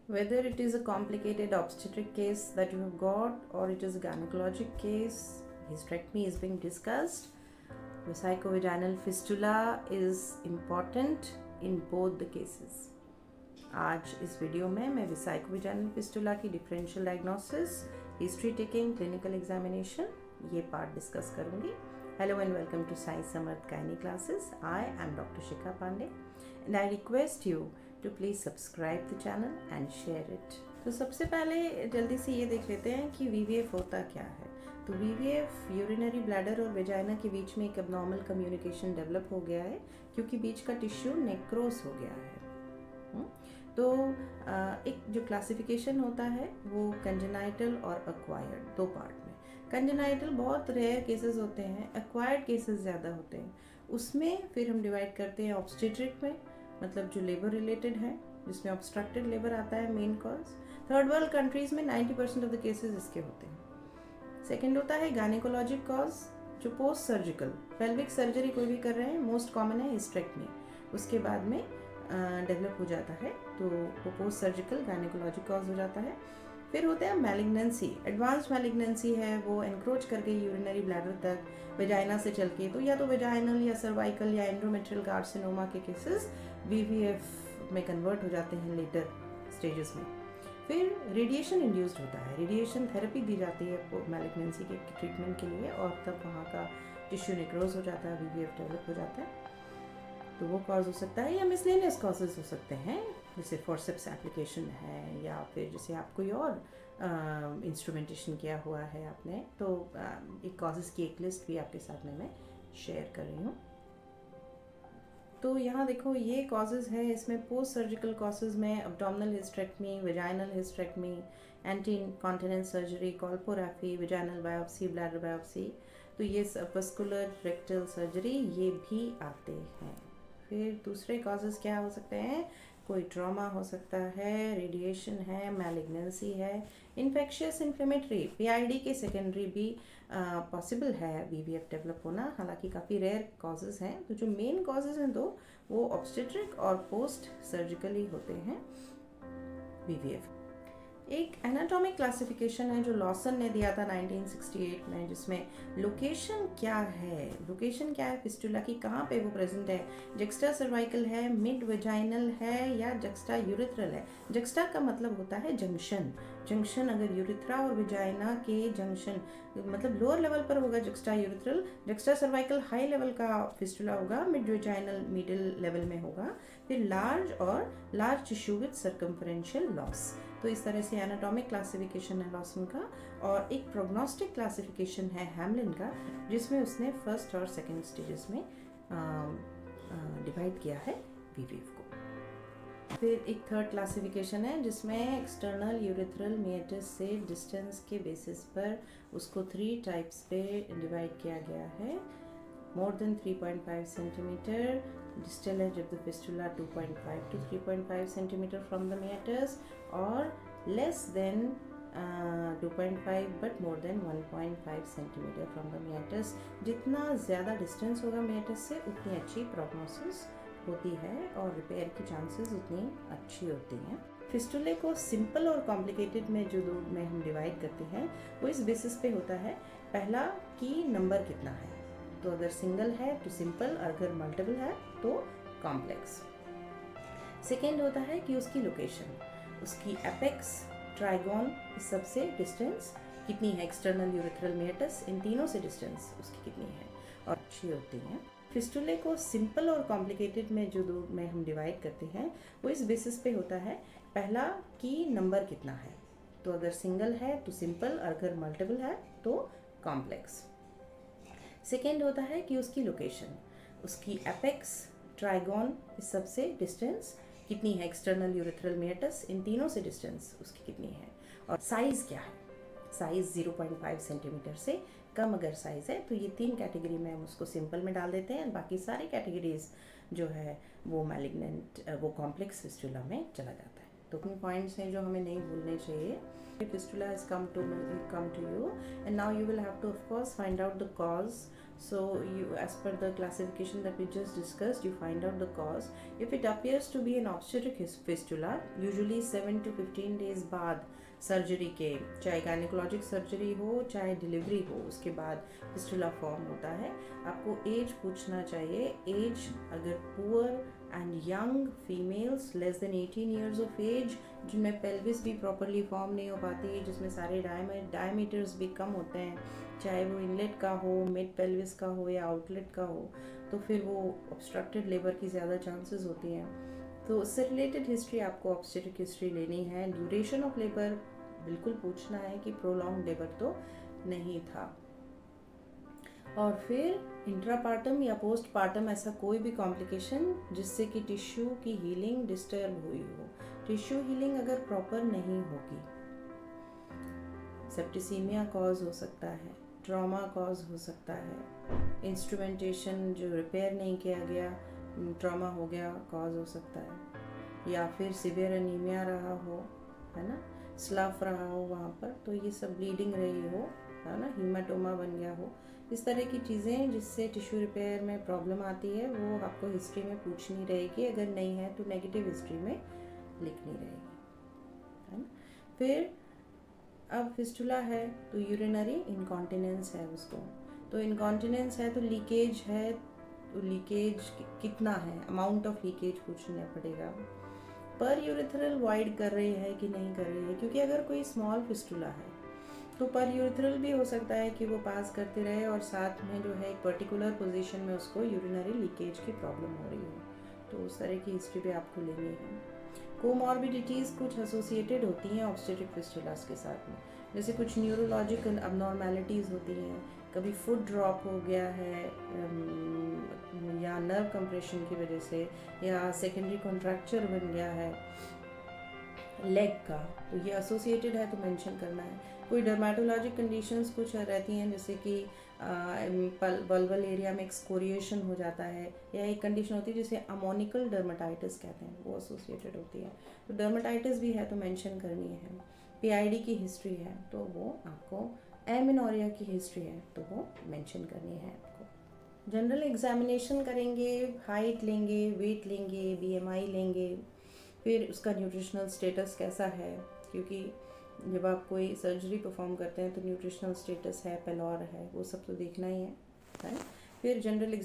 Whether it is a complicated obstetric case that you have got or it is a gynecologic case, hysterectomy is being discussed. Vesicovaginal fistula is important in both the cases. आज इस video में मैं vesicovaginal fistula की differential diagnosis, history taking, clinical examination ये part discuss करूंगी. Hello and welcome to Sai Samarth gynae classes. I am doctor Shikha Pandey and I request you to please subscribe the channel and share it. तो सबसे पहले जल्दी से ये देख लेते हैं कि वीवीएफ होता क्या है. तो वीवीएफ यूरिनरी ब्लैडर और वेजाइना के बीच में एक एबनॉर्मल कम्युनिकेशन डेवलप हो गया है क्योंकि बीच का टिश्यू नेक्रोस हो गया है. तो एक जो क्लासिफिकेशन होता है वो कंजेनाइटल और एक्वायर्ड दो पार्ट में. कंजेनाइटल बहुत रेयर केसेस होते हैं, एक्वायर्ड केसेस ज़्यादा होते हैं. उसमें फिर हम डिवाइड करते हैं ऑब्स्टेट्रिक में, मतलब जो लेबर रिलेटेड है जिसमें ऑब्स्ट्रक्टेड लेबर आता है main cause. Third world countries में 90% ऑफ द केसेस इसके होते हैं. सेकेंड होता है गायनेकोलॉजिक कॉज, जो पोस्ट सर्जिकल पेल्विक सर्जरी कोई भी कर रहे हैं, मोस्ट कॉमन है हिस्टेरेक्टमी, उसके बाद में डेवलप हो जाता है तो वो पोस्ट सर्जिकल गायनेकोलॉजिक कॉज हो जाता है. फिर होता है मैलिग्नेंसी, एडवांस्ड मैलिग्नेंसी है, वो एनक्रोच कर गई यूरिनरी ब्लैडर तक वेजाइना से चल के, तो या तो वेजाइनल या सर्वाइकल या एंडोमेट्रियल कार्सिनोमा के केसेस वीवीएफ में कन्वर्ट हो जाते हैं लेटर स्टेजेस में. फिर रेडिएशन इंड्यूस्ड होता है, रेडिएशन थेरेपी दी जाती है मैलिग्नेंसी के ट्रीटमेंट के लिए और तब वहाँ का टिश्यू नेक्रोज हो जाता है, वीवीएफ डेवलप हो जाता है. तो वो कॉज हो सकता है या मिसलेनियस कॉजेज हो सकते हैं, जैसे फोर्सेप्स एप्लीकेशन है या फिर जैसे आप कोई और इंस्ट्रूमेंटेशन किया हुआ है आपने, तो एक कॉजेज़ की एक लिस्ट भी आपके साथ में मैं शेयर कर रही हूँ. तो यहाँ देखो ये कॉजेज़ है, इसमें पोस्ट सर्जिकल कॉजेज़ में abdominal hysterectomy, vaginal hysterectomy, anti incontinence surgery, colporrhaphy, vaginal biopsy, bladder biopsy, तो ये सबस्कुलर रेक्टल सर्जरी ये भी आते हैं. फिर दूसरे कॉजेज़ क्या हो सकते हैं, कोई ट्रॉमा हो सकता है, रेडिएशन है, मैलिग्नेंसी है, इन्फेक्शियस इन्फ्लेमेटरी, पीआईडी के सेकेंडरी भी पॉसिबल है वीवीएफ डेवलप होना, हालांकि काफ़ी रेयर कॉजेज़ हैं. तो जो मेन कॉजेज़ हैं दो वो ऑब्स्टेट्रिक और पोस्ट सर्जिकली होते हैं वीवीएफ. एक एनाटॉमिक क्लासिफिकेशन है जो लॉसन ने दिया था 1968 में, जिसमें लोकेशन क्या है फिस्टुला की, कहाँ पे वो प्रेजेंट है, जक्स्टा सर्वाइकल है, मिड वेजाइनल है या जक्स्टा यूरिथ्रल है. जक्स्टा का मतलब होता है जंक्शन. अगर यूरिथ्रा और वेजाइना के जंक्शन मतलब लोअर लेवल पर होगा juxta urethral, juxta cervical high level का फिस्टुला होगा, मिड वेजाइनल मिडिल लेवल में होगा. फिर लार्ज टिश्यू विद सर्कम्फरेंशियल लॉस. तो इस तरह से एनाटॉमिक क्लासिफिकेशन है लॉसन का. और एक प्रोग्नोस्टिक क्लासिफिकेशन है हैमलिन का, जिसमें उसने फर्स्ट और सेकंड स्टेजेस में डिवाइड किया है वीवीएफ को. फिर एक थर्ड क्लासिफिकेशन है जिसमें एक्सटर्नल यूरिथ्रल मिएटस से डिस्टेंस के बेसिस पर उसको 3 टाइप्स पे डिवाइड किया गया है. More than 3.5 centimetre, distal edge of the fistula 2.5 to 3.5 centimeter from the meatus, or less than 2.5 but more than 1.5 centimeter from the meatus. जितना ज़्यादा डिस्टेंस होगा meatus से उतनी अच्छी प्रोग्नोसिस होती है और रिपेयर की चांसेस उतनी अच्छी होती हैं. फिस्टुले को सिंपल और कॉम्प्लिकेटेड में जो दो में हम डिवाइड करते हैं वो इस बेसिस पे होता है. पहला कि नंबर कितना है, तो अगर सिंगल है तो सिंपल, अगर मल्टीपल है तो कॉम्प्लेक्स. सेकेंड होता है कि उसकी लोकेशन, उसकी एपेक्स, ट्राइगोन, इस सबसे डिस्टेंस कितनी है, एक्सटर्नल यूरिथ्रल मिएटस, इन तीनों से डिस्टेंस उसकी कितनी है और अच्छी होती हैं. फिस्टुले को सिंपल और कॉम्प्लिकेटेड में जो दो में हम डिवाइड करते हैं वो इस बेसिस पे होता है. पहला कि नंबर कितना है, तो अगर सिंगल है तो सिंपल, अगर मल्टीपल है तो कॉम्प्लेक्स. सेकेंड होता है कि उसकी लोकेशन, उसकी एपेक्स, ट्राइगोन, इस सब से डिस्टेंस कितनी है, एक्सटर्नल यूरिथ्रल मिएटस, इन तीनों से डिस्टेंस उसकी कितनी है. और साइज़ क्या है, साइज़ 0.5 सेंटीमीटर से कम अगर साइज़ है तो ये 3 कैटेगरी में हम उसको सिंपल में डाल देते हैं. बाकी सारी कैटेगरीज जो है वो मैलिग्नेंट, वो कॉम्प्लेक्स फिस्टुला में चला जाता है. तो कुछ पॉइंट्स हैं जो हमें नहीं भूलने चाहिए. Fistula has come to you, and now you will have to of course find out the cause So you, as per the classification that we just discussed, you find out the cause. If it appears to be an obstetric fistula, usually 7 to 15 days बाद surgery के, चाहे gynaecologic surgery हो चाहे delivery हो, उसके बाद fistula form होता है। आपको एज पूछना चाहिए। एज अगर poor and young females less than 18 years of age, जिनमें पेल्विस भी प्रॉपरली फॉर्म नहीं हो पाती, जिसमें सारे डायमीटर्स भी कम होते हैं, चाहे वो इनलेट का हो, मिड पेल्विस का हो या आउटलेट का हो, तो फिर वो ऑब्स्ट्रक्टेड लेबर की ज़्यादा चांसेस होती हैं। तो उससे रिलेटेड हिस्ट्री आपको ऑब्स्टेट्रिक हिस्ट्री लेनी है। ड्यूरेशन ऑफ लेबर बिल्कुल पूछना है कि प्रोलॉन्ग लेबर तो नहीं था। और फिर इंट्रापार्टम या पोस्टपार्टम ऐसा कोई भी कॉम्प्लिकेशन जिससे कि टिश्यू की हीलिंग डिस्टर्ब हुई हो। टिश्यू हीलिंग अगर प्रॉपर नहीं होगी, सेप्टिसीमिया कॉज हो सकता है, ट्रॉमा कॉज हो सकता है, इंस्ट्रूमेंटेशन जो रिपेयर नहीं किया गया, ट्रॉमा हो गया कॉज हो सकता है, या फिर सिवियर एनीमिया रहा हो, है ना, स्लफ रहा हो वहाँ पर, तो ये सब ब्लीडिंग रही हो, है ना, हीमाटोमा बन गया हो, इस तरह की चीज़ें जिससे टिश्यू रिपेयर में प्रॉब्लम आती है वो आपको हिस्ट्री में पूछनी रहेगी। अगर नहीं है तो नेगेटिव हिस्ट्री में लिखनी रहेगी, है ना। फिर अब फिस्टुला है तो यूरिनरी इनकॉन्टिनेंस है उसको, तो इनकॉन्टिनेंस है तो लीकेज है, तो लीकेज कितना है, अमाउंट ऑफ लीकेज पूछना पड़ेगा। पर यूरिथ्रल वाइड कर रही है कि नहीं कर रही है, क्योंकि अगर कोई स्मॉल फिस्टुला है तो पर यूरिथ्रल भी हो सकता है कि वो पास करते रहे और साथ में जो है एक पर्टिकुलर पोजीशन में उसको यूरिनरी लीकेज की प्रॉब्लम हो रही हो, तो उस तरह की हिस्ट्री भी आपको लेनी है। कोमॉर्बिडिटीज़ कुछ एसोसिएटेड होती हैं ऑब्स्टेट्रिक फिस्टुलास के साथ में, जैसे कुछ न्यूरोलॉजिकल अबनॉर्मेलिटीज़ होती हैं, कभी फुट ड्रॉप हो गया है या नर्व कंप्रेशन की वजह से, या सेकेंडरी कॉन्ट्रैक्चर बन गया है लेग का, तो ये एसोसिएटेड है तो मेंशन करना है। कोई डर्मेटोलॉजिक कंडीशंस कुछ रहती हैं, जैसे कि बल्बल एरिया में एक्सकोरिएशन हो जाता है, या एक कंडीशन होती है जिसे अमोनिकल डर्मेटाइटिस कहते हैं, वो एसोसिएटेड होती है, तो डर्मेटाइटिस भी है तो मेंशन करनी है। पीआईडी की हिस्ट्री है तो वो आपको, एमिनोरिया की हिस्ट्री है तो वो मेंशन करनी है आपको। जनरल एग्जामिनेशन करेंगे, हाइट लेंगे, वेट लेंगे, बीएमआई लेंगे, फिर उसका न्यूट्रिशनल स्टेटस कैसा है, क्योंकि जब आप कोई सर्जरी परफॉर्म करते हैं तो न्यूट्रिशनल स्टेटस है, पेलॉर है, वो सब तो देखना ही है। फिर जनरल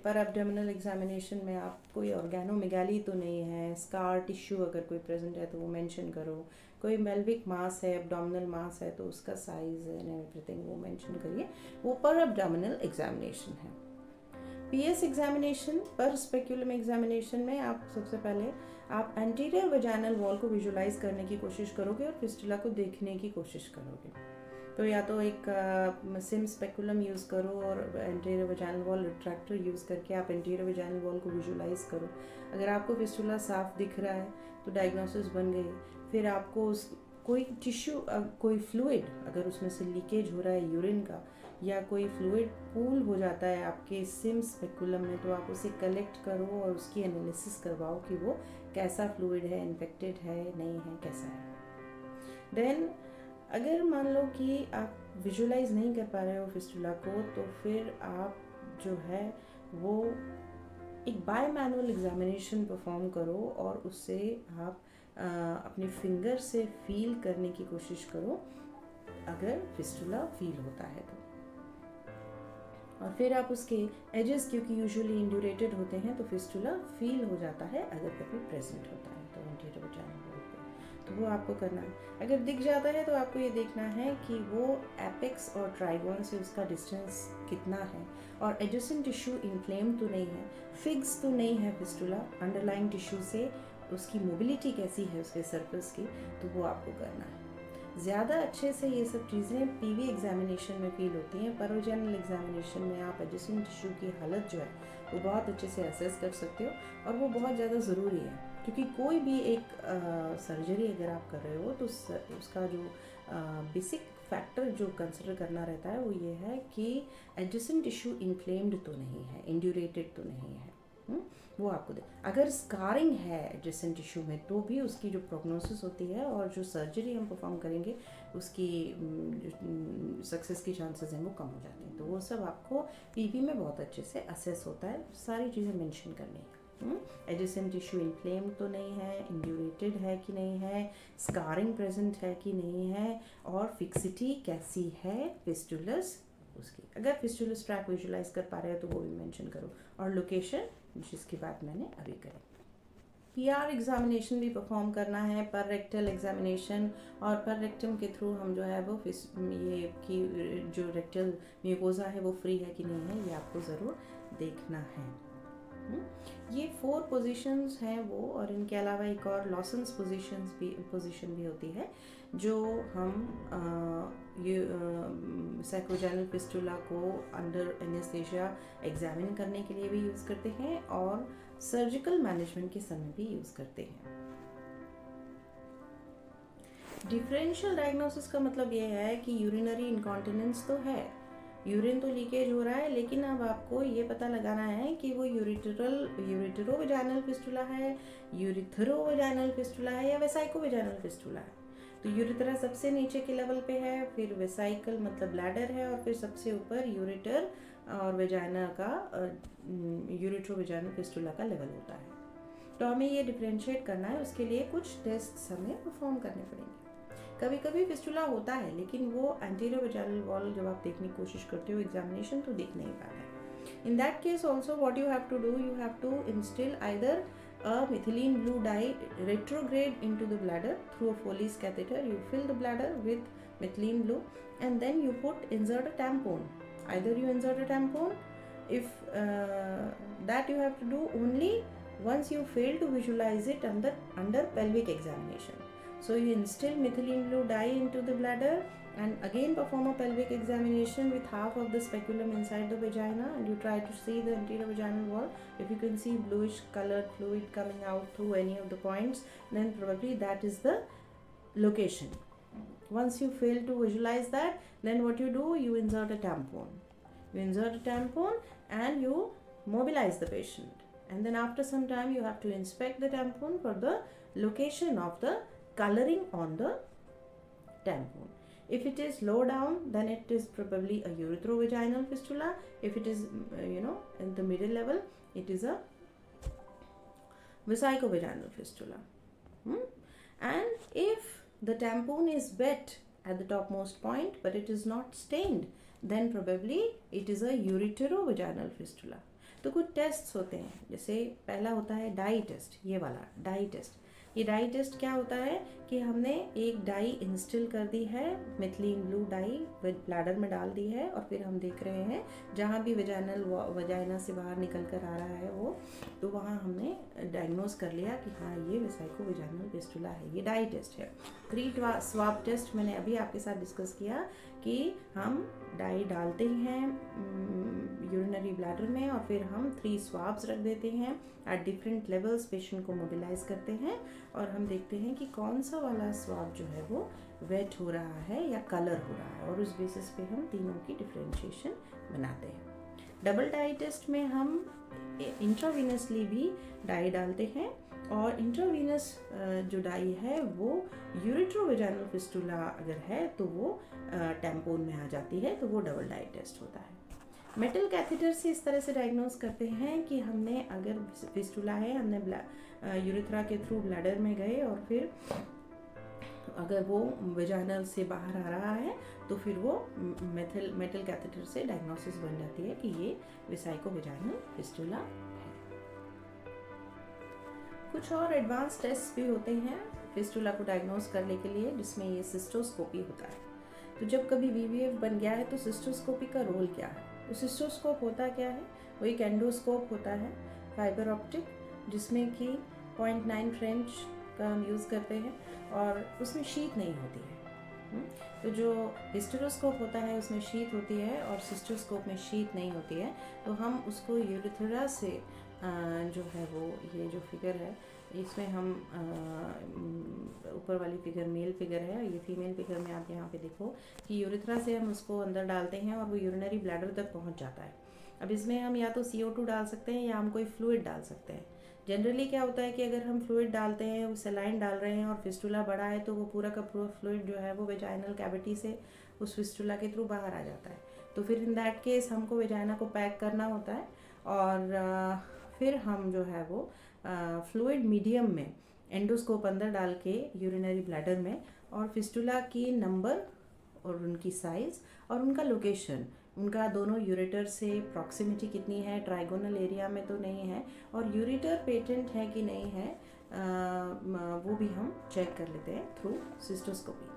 पर एब्डोमिनल एग्जामिनेशन में आप कोई ऑर्गेनोमेगाली तो नहीं है, स्कार टिश्यू अगर कोई प्रेजेंट है तो वो मेंशन करो, कोई मेल्विक मास है, एब्डोमिनल मास है तो उसका साइज एंड एवरीथिंग वो मेंशन करिए, वो पर एब्डोमिनल एग्जामिनेशन है। पीएस एग्जामिनेशन पर स्पेक्युलम एग्जामिनेशन में आप सबसे पहले आप एंटीरियर वजाइनल वॉल को विजुलाइज करने की कोशिश करोगे और फिस्टुला को देखने की कोशिश करोगे। तो या तो एक सिम स्पेकुलम यूज़ करो और anterior vaginal wall retractor use करके आप एंटीरियर वजाइनल वॉल को विजुलाइज करो। अगर आपको फिस्टुला साफ दिख रहा है तो डायग्नोसिस बन गई। फिर आपको उस कोई टिश्यू, कोई फ्लूइड अगर उसमें से लीकेज हो रहा है यूरिन का, या कोई फ्लूइड पूल हो जाता है आपके सिम स्पेकुलम में, तो आप उसे कलेक्ट करो और उसकी एनालिसिस करवाओ कि वो कैसा फ्लूइड है, इन्फेक्टेड है, नहीं है, कैसा है। देन अगर मान लो कि आप विजुलाइज नहीं कर पा रहे हो फिस्टुला को, तो फिर आप जो है वो एक बाय मैनुअल एग्जामिनेशन परफॉर्म करो और उससे आप अपने फिंगर से फील करने की कोशिश करो अगर फिस्टुला फील होता है तो। और फिर आप उसके एजेस, क्योंकि यूजुअली इंड्यूरेटेड होते हैं, तो फिस्टुला फील हो जाता है अगर कभी प्रेजेंट होता है तो एंटीरियर वजाइनल वॉल पे, तो वो आपको करना है। अगर दिख जाता है तो आपको ये देखना है कि वो एपेक्स और ट्राइगोन से उसका डिस्टेंस कितना है, और एडजेसेंट टिश्यू इन्फ्लेम तो नहीं है, फिक्स तो नहीं है फिस्टुला, अंडरलाइंग टिश्यू से उसकी मोबिलिटी कैसी है उसके सरफेस की, तो वो आपको करना है। ज़्यादा अच्छे से ये सब चीज़ें पीवी एग्जामिनेशन में फील होती हैं। परोजनल एग्जामिनेशन में आप एडजेसेंट टिश्यू की हालत जो है वो बहुत अच्छे से असेस कर सकते हो, और वो बहुत ज़्यादा ज़रूरी है, क्योंकि कोई भी एक सर्जरी अगर आप कर रहे हो तो उसका जो बेसिक फैक्टर जो कंसिडर करना रहता है वो ये है कि एडजेसेंट टिश्यू इन्फ्लेम्ड तो नहीं है, इंड्यूरेटेड तो नहीं है। वो आपको दे। अगर स्कारिंग है एडजेसेंट टिश्यू में तो भी उसकी जो प्रोग्नोसिस होती है और जो सर्जरी हम परफॉर्म करेंगे उसकी सक्सेस की चांसेस हैं वो कम हो जाते हैं। तो वो सब आपको पीवी में बहुत अच्छे से असेस होता है, सारी चीज़ें मेंशन करनी है। एडजेसेंट टिश्यू इन्फ्लेम्ड तो नहीं है, इंड्यूरेटेड है कि नहीं है, स्कारिंग प्रेजेंट है कि नहीं है, और फिक्सिटी कैसी है फिस्टुलस उसकी। अगर फिस्टुलस ट्रैक विजुलाइज कर पा रहे हो तो वो भी मेंशन करो, और लोकेशन जिसकी बात मैंने अभी करी। पीआर एग्जामिनेशन भी परफॉर्म करना है, पर रेक्टल एग्जामिनेशन, और पर रेक्टम के थ्रू हम जो है वो ये कि जो रेक्टल म्यूकोजा है वो फ्री है कि नहीं है, ये आपको ज़रूर देखना है। ये 4 पोजीशंस हैं वो, और इनके अलावा एक और लॉसन्स पोजीशन भी होती है जो हम सैकोवैजाइनल फिस्टुला को अंडर एनेस्थीसिया एग्जामिन करने के लिए भी यूज़ करते हैं और सर्जिकल मैनेजमेंट के समय भी यूज़ करते हैं। डिफरेंशियल डायग्नोसिस का मतलब ये है कि यूरिनरी इनकॉन्टिनेंस तो है, यूरिन तो लीकेज हो रहा है, लेकिन अब आपको ये पता लगाना है कि वो यूरिटेरोवेजाइनल फिस्टुला है, यूरिथ्रोवेजाइनल फिस्टुला है या वेसाइकोवेजाइनल फिस्टुला है। तो यूरिथ्रा सबसे नीचे के लेवल पे है, फिर वेसाइकल मतलब ब्लैडर है, और फिर सबसे ऊपर यूरिटर और वेजाइना का यूरिथ्रोवेजाइनल फिस्टुला का लेवल होता है। तो हमें ये डिफरेंशिएट करना है, उसके लिए कुछ टेस्ट हमें परफॉर्म करने पड़ेंगे। कभी कभी फिस्टुला होता है लेकिन वो एंटीरियर वेजाइनल वॉल जब आप देखने की कोशिश करते हो एग्जामिनेशन तो दिख नहीं पाता है। In that case also what you have to do, you have to instil either a methylene blue dye retrograde into the bladder through a Foley's catheter. You fill the bladder with methylene blue and then you insert a tampon. Either you insert a tampon, if that you have to do only once you fail to visualize it under pelvic examination. So you instill methylene blue dye into the bladder and again perform a pelvic examination with half of the speculum inside the vagina, and you try to see the anterior vaginal wall. If you can see bluish colored fluid coming out through any of the points, then probably that is the location. Once you fail to visualize that, then what you do, you insert a tampon. You insert a tampon and you mobilize the patient, and then after some time you have to inspect the tampon for the location of the coloring on the tampon. If it is low down, then it is probably a urethrovaginal fistula. If it is in the middle level, it is a vesicovaginal fistula. And if the tampon is wet at the topmost point but it is not stained, then probably it is a ureterovaginal fistula. तो कुछ tests होते हैं, जैसे पहला होता है die test, ये वाला डाई टेस्ट। ये डाई टेस्ट क्या होता है कि हमने एक डाई इंस्टिल कर दी है, मिथिलीन ब्लू डाई ब्लैडर में डाल दी है, और फिर हम देख रहे हैं जहाँ भी वजाइना से बाहर निकल कर आ रहा है वो, तो वहाँ हमने डायग्नोज कर लिया कि हाँ ये वेसाइकोवेजाइनल फिस्टुला है। ये डाई टेस्ट है। 3 स्वाब टेस्ट मैंने अभी आपके साथ डिस्कस किया कि हम डाई डालते हैं यूरिनरी ब्लैडर में और फिर हम 3 स्वाब्स रख देते हैं एट डिफरेंट लेवल्स, पेशेंट को मोबिलाइज करते हैं और हम देखते हैं कि कौन सा वाला स्वाब जो है वो वेट हो रहा है या कलर हो रहा है, और उस बेसिस पे हम तीनों की डिफरेंशिएशन बनाते हैं। डबल डाई टेस्ट में हम इंट्रावीनसली भी डाई डालते हैं, और इंट्रावीनस जो डाई है वो यूरेट्रोवेजाइनल फिस्टुला अगर है तो वो टैम्पोन में आ जाती है, तो वो डबल डाई टेस्ट होता है। मेटल कैथेटर से इस तरह से डायग्नोज करते हैं कि हमने अगर फिस्टुला है, हमने यूरेथ्रा के थ्रू ब्लैडर में गए और फिर अगर वो वेजाइनल से बाहर आ रहा है तो फिर वो मेटल कैथेटर से डायग्नोसिस बन जाती है कि ये वेसाइकोवेजाइनल फिस्टुला है। कुछ और एडवांस टेस्ट भी होते हैं फिस्टुला को डायग्नोज करने के लिए, जिसमें ये सिस्टोस्कोपी होता है। तो जब कभी वीवीएफ बन गया है तो सिस्टोस्कोपी का रोल क्या है? तो सिस्टोस्कोप होता क्या है? वो एक एंडोस्कोप होता है फाइबर ऑप्टिक, जिसमें कि 0.9 फ्रेंच का हम यूज़ करते हैं और उसमें शीट नहीं होती है। तो जो हिस्टेरोस्कोप होता है उसमें शीट होती है और सिस्टोस्कोप में शीट नहीं होती है। तो हम उसको यूरेथ्रा से जो है वो ये जो फिगर है इसमें हम ऊपर वाली फिगर मेल फिगर है, ये फीमेल फिगर में आप यहाँ पे देखो कि यूरेथ्रा से हम उसको अंदर डालते हैं और वो यूरिनरी ब्लैडर तक पहुँच जाता है। अब इसमें हम या तो CO2 डाल सकते हैं या हम कोई फ्लूइड डाल सकते हैं। जनरली क्या होता है कि अगर हम फ्लूइड डालते हैं, वो सलाइन डाल रहे हैं और फिस्टुला बड़ा है, तो वो पूरा का पूरा फ्लूइड जो है वो वेजाइनल कैविटी से उस फिस्टुला के थ्रू बाहर आ जाता है। तो फिर इन दैट केस हमको वेजाइना को पैक करना होता है और फिर हम जो है वो फ्लूइड मीडियम में एंडोस्कोप अंदर डाल के यूरिनरी ब्लैडर में, और फिस्टुला की नंबर और उनकी साइज़ और उनका लोकेशन, उनका दोनों यूरेटर से प्रॉक्सिमिटी कितनी है, ट्राइगोनल एरिया में तो नहीं है, और यूरेटर पेटेंट है कि नहीं है, वो भी हम चेक कर लेते हैं थ्रू सिस्टोस्कोपी।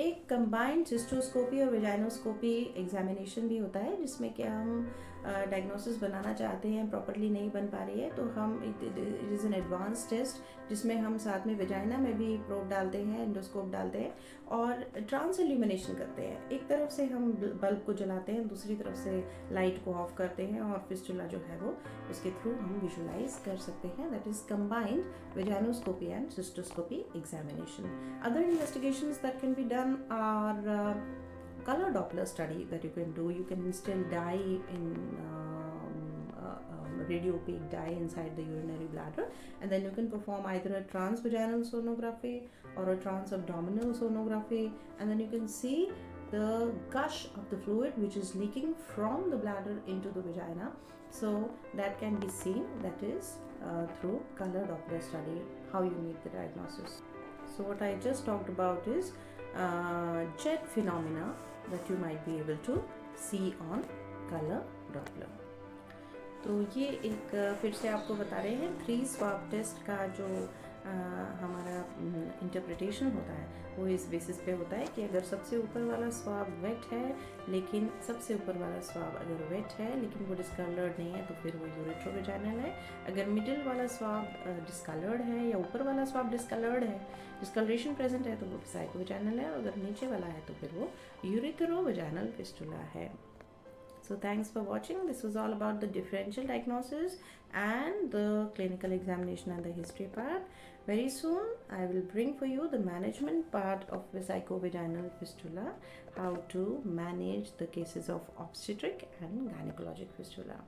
एक कंबाइंड सिस्टोस्कोपी और वेजाइनोस्कोपी एग्जामिनेशन भी होता है, जिसमें कि हम डायग्नोसिस बनाना चाहते हैं, प्रॉपरली नहीं बन पा रही है, तो हम it is an advance test जिसमें हम साथ में वेजाइना में भी प्रोब डालते हैं, एंडोस्कोप डालते हैं और ट्रांस इल्यूमिनेशन करते हैं। एक तरफ से हम बल्ब को जलाते हैं, दूसरी तरफ से लाइट को ऑफ करते हैं और फिस्टुला जो है वो उसके थ्रू हम विजुलाइज कर सकते हैं। That is combined vaginoscopy and cystoscopy examination. Other investigations that can be done are color Doppler study that you can do. You can instill dye in radio opaque dye inside the urinary bladder, and then you can perform either a transvaginal sonography or a transabdominal sonography, and then you can see the gush of the fluid which is leaking from the bladder into the vagina. So that can be seen. That is through color Doppler study how you make the diagnosis. So what I just talked about is jet phenomena that you might be able to see on color Doppler. तो ये एक फिर से आपको बता रहे हैं 3 swab test का जो हमारा इंटरप्रिटेशन होता है वो इस बेसिस पे होता है कि अगर सबसे ऊपर वाला स्वाब वेट है, लेकिन सबसे ऊपर वाला स्वाब अगर वेट है लेकिन वो डिस्कलर्ड नहीं है तो फिर वो यूरेट्रोवेजाइनल है। अगर मिडिल वाला स्वाब डिस्कलर्ड है या ऊपर वाला स्वाब डिस्कलर्ड है, डिस्कलरेशन प्रेजेंट है, तो वो साइकोवेजाइनल है। अगर नीचे वाला है तो फिर वो यूरेथ्रोवेजाइनल फिस्टुला है। So thanks for watching. This was all about the differential diagnosis and the clinical examination and the history part. Very soon I will bring for you the management part of vesicovaginal fistula, how to manage the cases of obstetric and gynecologic fistula.